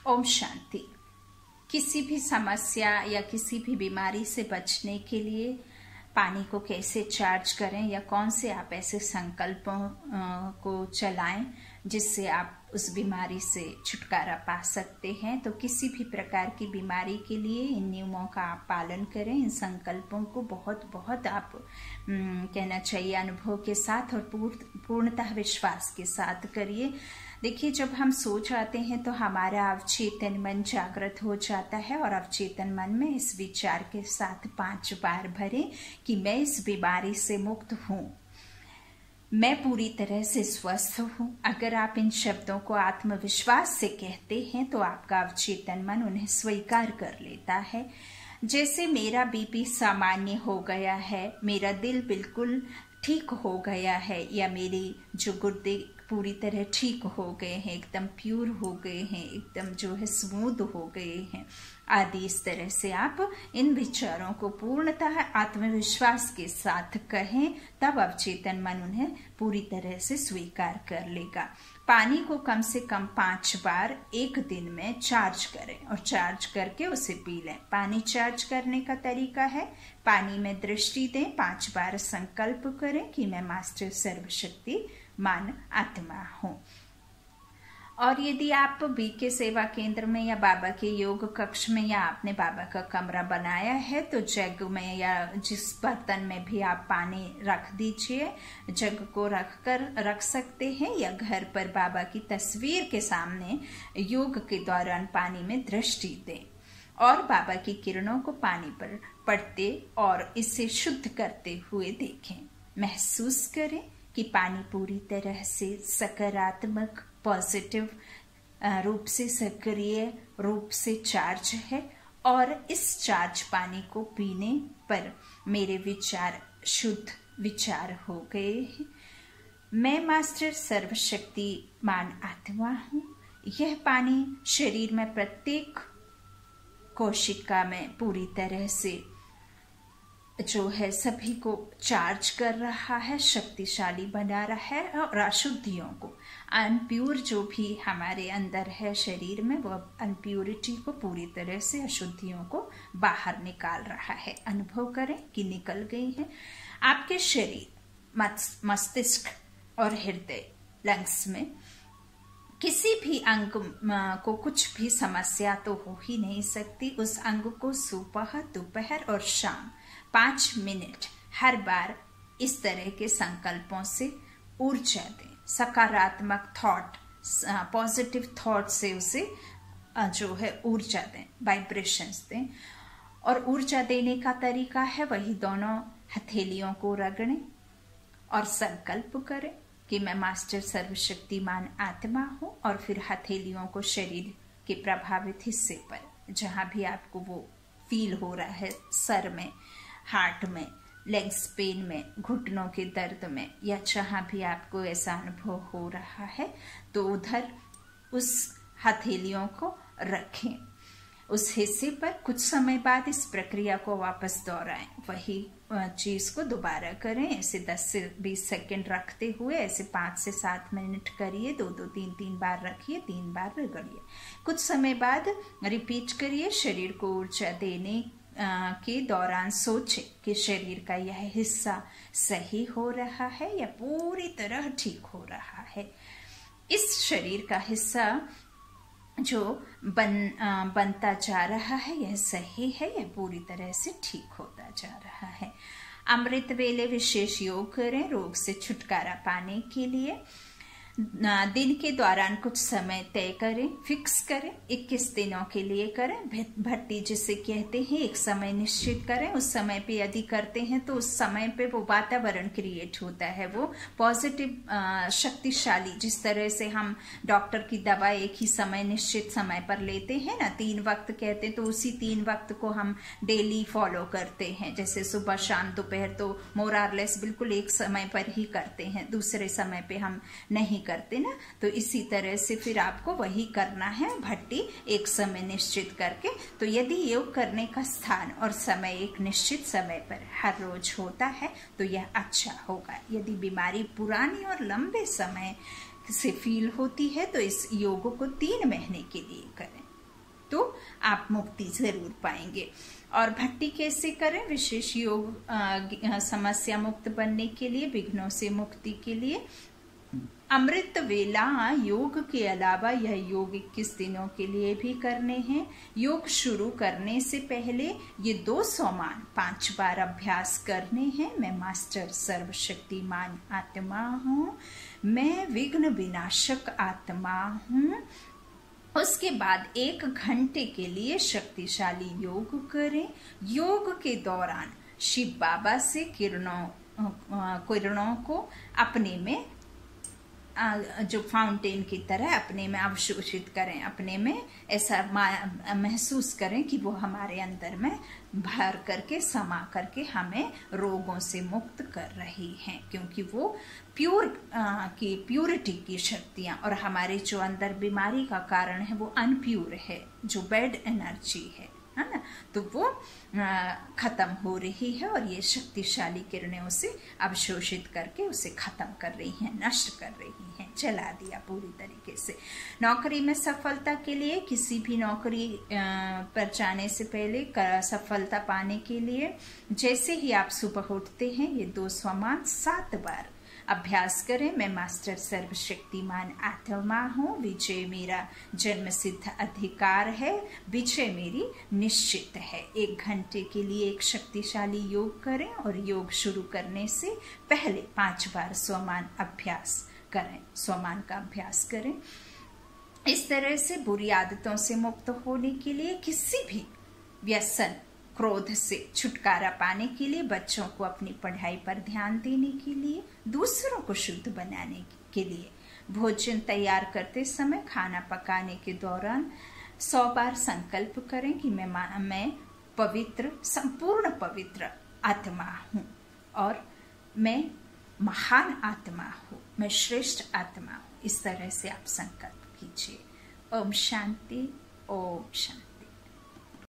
ओम शांति। किसी भी समस्या या किसी भी बीमारी से बचने के लिए पानी को कैसे चार्ज करें या कौन से आप ऐसे संकल्पों को चलाएं जिससे आप उस बीमारी से छुटकारा पा सकते हैं। तो किसी भी प्रकार की बीमारी के लिए इन नियमों का आप पालन करें। इन संकल्पों को बहुत बहुत आप कहना चाहिए अनुभव के साथ और पूर्णतः विश्वास के साथ करिए। देखिए, जब हम सो जाते हैं तो हमारा अवचेतन मन जागृत हो जाता है और अवचेतन मन में इस विचार के साथ 5 बार भरें कि मैं इस बीमारी से मुक्त हूँ, मैं पूरी तरह से स्वस्थ हूँ। अगर आप इन शब्दों को आत्मविश्वास से कहते हैं तो आपका अवचेतन मन उन्हें स्वीकार कर लेता है। जैसे मेरा बीपी सामान्य हो गया है, मेरा दिल बिल्कुल ठीक हो गया है, या मेरी जो गुर्दे पूरी तरह ठीक हो गए हैं, एकदम प्योर हो गए हैं, एकदम जो है स्मूथ हो गए हैं आदि। इस तरह से आप इन विचारों को पूर्णतः आत्मविश्वास के साथ कहें, तब अवचेतन मन उन्हें पूरी तरह से स्वीकार कर लेगा। पानी को कम से कम 5 बार एक दिन में चार्ज करें और चार्ज करके उसे पी लें। पानी चार्ज करने का तरीका है, पानी में दृष्टि दें, 5 बार संकल्प करें कि मैं मास्टर सर्वशक्तिमान आत्मा हूँ। और यदि आप बीके सेवा केंद्र में या बाबा के योग कक्ष में या आपने बाबा का कमरा बनाया है तो जग में या जिस बर्तन में भी आप पानी रख दीजिए, जग को रख सकते हैं, या घर पर बाबा की तस्वीर के सामने योग के दौरान पानी में दृष्टि दें और बाबा की किरणों को पानी पर पड़ते और इसे शुद्ध करते हुए देखें। महसूस करें कि पानी पूरी तरह से सकारात्मक पॉजिटिव रूप से सक्रिय रूप से चार्ज है और इस चार्ज पानी को पीने पर मेरे विचार शुद्ध विचार हो गए हैं। मैं मास्टर सर्वशक्तिमान आत्मा हूँ। यह पानी शरीर में प्रत्येक कोशिका में पूरी तरह से जो है सभी को चार्ज कर रहा है, शक्तिशाली बना रहा है और अशुद्धियों को, अनप्योर जो भी हमारे अंदर है शरीर में, वो अनप्योरिटी को पूरी तरह से, अशुद्धियों को बाहर निकाल रहा है। अनुभव करें कि निकल गई है। आपके शरीर, मस्तिष्क और हृदय, लंग्स में किसी भी अंग को कुछ भी समस्या तो हो ही नहीं सकती। उस अंग को सुबह, दोपहर और शाम 5 मिनट हर बार इस तरह के संकल्पों से ऊर्जा दें। सकारात्मक थॉट, पॉजिटिव थॉट से उसे जो है ऊर्जा दें, वाइब्रेशंस दें। और ऊर्जा देने का तरीका है वही, दोनों हथेलियों को रगड़ें और संकल्प करें कि मैं मास्टर सर्वशक्तिमान आत्मा हूँ, और फिर हथेलियों को शरीर के प्रभावित हिस्से पर, जहां भी आपको वो फील हो रहा है, सर में, हार्ट में, लेग्स पेन में, घुटनों के दर्द में, या जहां भी आपको ऐसा अनुभव हो रहा है, तो उधर उस हथेलियों को रखें उस हिस्से पर। कुछ समय बाद इस प्रक्रिया को वापस दोहराएं, वही चीज को दोबारा करें। ऐसे 10 से 20 सेकंड रखते हुए ऐसे 5 से 7 मिनट करिए। 2-2, 3-3 बार रखिए, 3 बार रगड़िए। कुछ समय बाद रिपीट करिए। शरीर को ऊर्जा देने के दौरान सोचें कि शरीर का यह हिस्सा सही हो रहा है या पूरी तरह ठीक हो रहा है। इस शरीर का हिस्सा जो बनता जा रहा है, यह सही है या पूरी तरह से ठीक होता जा रहा है। अमृत वेले विशेष योग करें रोग से छुटकारा पाने के लिए। दिन के दौरान कुछ समय तय करें, फिक्स करें, 21 दिनों के लिए करें। भट्टी जिसे कहते हैं, एक समय निश्चित करें। उस समय पे यदि करते हैं तो उस समय पे वो वातावरण क्रिएट होता है, वो पॉजिटिव शक्तिशाली। जिस तरह से हम डॉक्टर की दवा एक ही समय निश्चित समय पर लेते हैं ना, 3 वक्त कहते हैं, तो उसी 3 वक्त को हम डेली फॉलो करते हैं। जैसे सुबह, शाम, दोपहर, तो मोरारलेस बिल्कुल एक समय पर ही करते हैं, दूसरे समय पे हम नहीं करते ना। तो इसी तरह से फिर आपको वही करना है, भट्टी एक समय निश्चित करके। तो यदि योग करने का स्थान और समय एक निश्चित समय पर हर रोज होता है तो यह अच्छा होगा। यदि बीमारी पुरानी और लंबे समय से फील होती है तो इस योग को 3 महीने के लिए करें। तो आप मुक्ति जरूर पाएंगे। और भक्ति कैसे करें? विशेष योग समस्या मुक्त बनने के लिए, विघ्नों से मुक्ति के लिए अमृत वेला योग के अलावा यह योग 21 दिनों के लिए भी करने हैं। योग शुरू करने से पहले ये 2 सोमान 5 बार अभ्यास करने हैं। मैं मास्टर सर्वशक्तिमान आत्मा हूँ, मैं विघ्न विनाशक आत्मा हूँ। उसके बाद 1 घंटे के लिए शक्तिशाली योग करें। योग के दौरान शिव बाबा से किरणों को अपने में जो फाउंटेन की तरह अपने में अवशोषित करें, अपने में ऐसा महसूस करें कि वो हमारे अंदर में भर करके समा करके हमें रोगों से मुक्त कर रही हैं, क्योंकि वो प्यूरिटी की शक्तियां, और हमारे जो अंदर बीमारी का कारण है वो अनप्यूर है, जो बैड एनर्जी है ना, तो वो खत्म हो रही है और ये शक्तिशाली किरणें उसे अवशोषित करके उसे खत्म कर रही हैं, नष्ट कर रही हैं, जला दिया पूरी तरीके से। नौकरी में सफलता के लिए, किसी भी नौकरी पर जाने से पहले सफलता पाने के लिए जैसे ही आप सुबह उठते हैं ये 2 सोमान 7 बार अभ्यास करें। मैं मास्टर सर्वशक्तिमान आत्मा हूँ, विजय मेरा जन्म सिद्ध अधिकार है, विजय मेरी निश्चित है। 1 घंटे के लिए एक शक्तिशाली योग करें और योग शुरू करने से पहले 5 बार सोमान का अभ्यास करें। इस तरह से बुरी आदतों से मुक्त होने के लिए, किसी भी व्यसन क्रोध से छुटकारा पाने के लिए, बच्चों को अपनी पढ़ाई पर ध्यान देने के लिए, दूसरों को शुद्ध बनाने के लिए, भोजन तैयार करते समय, खाना पकाने के दौरान 100 बार संकल्प करें कि मैं पवित्र, संपूर्ण पवित्र आत्मा हूँ और मैं महान आत्मा हूँ, मैं श्रेष्ठ आत्मा हूँ। इस तरह से आप संकल्प कीजिए। ओम शांति, ओम शांति।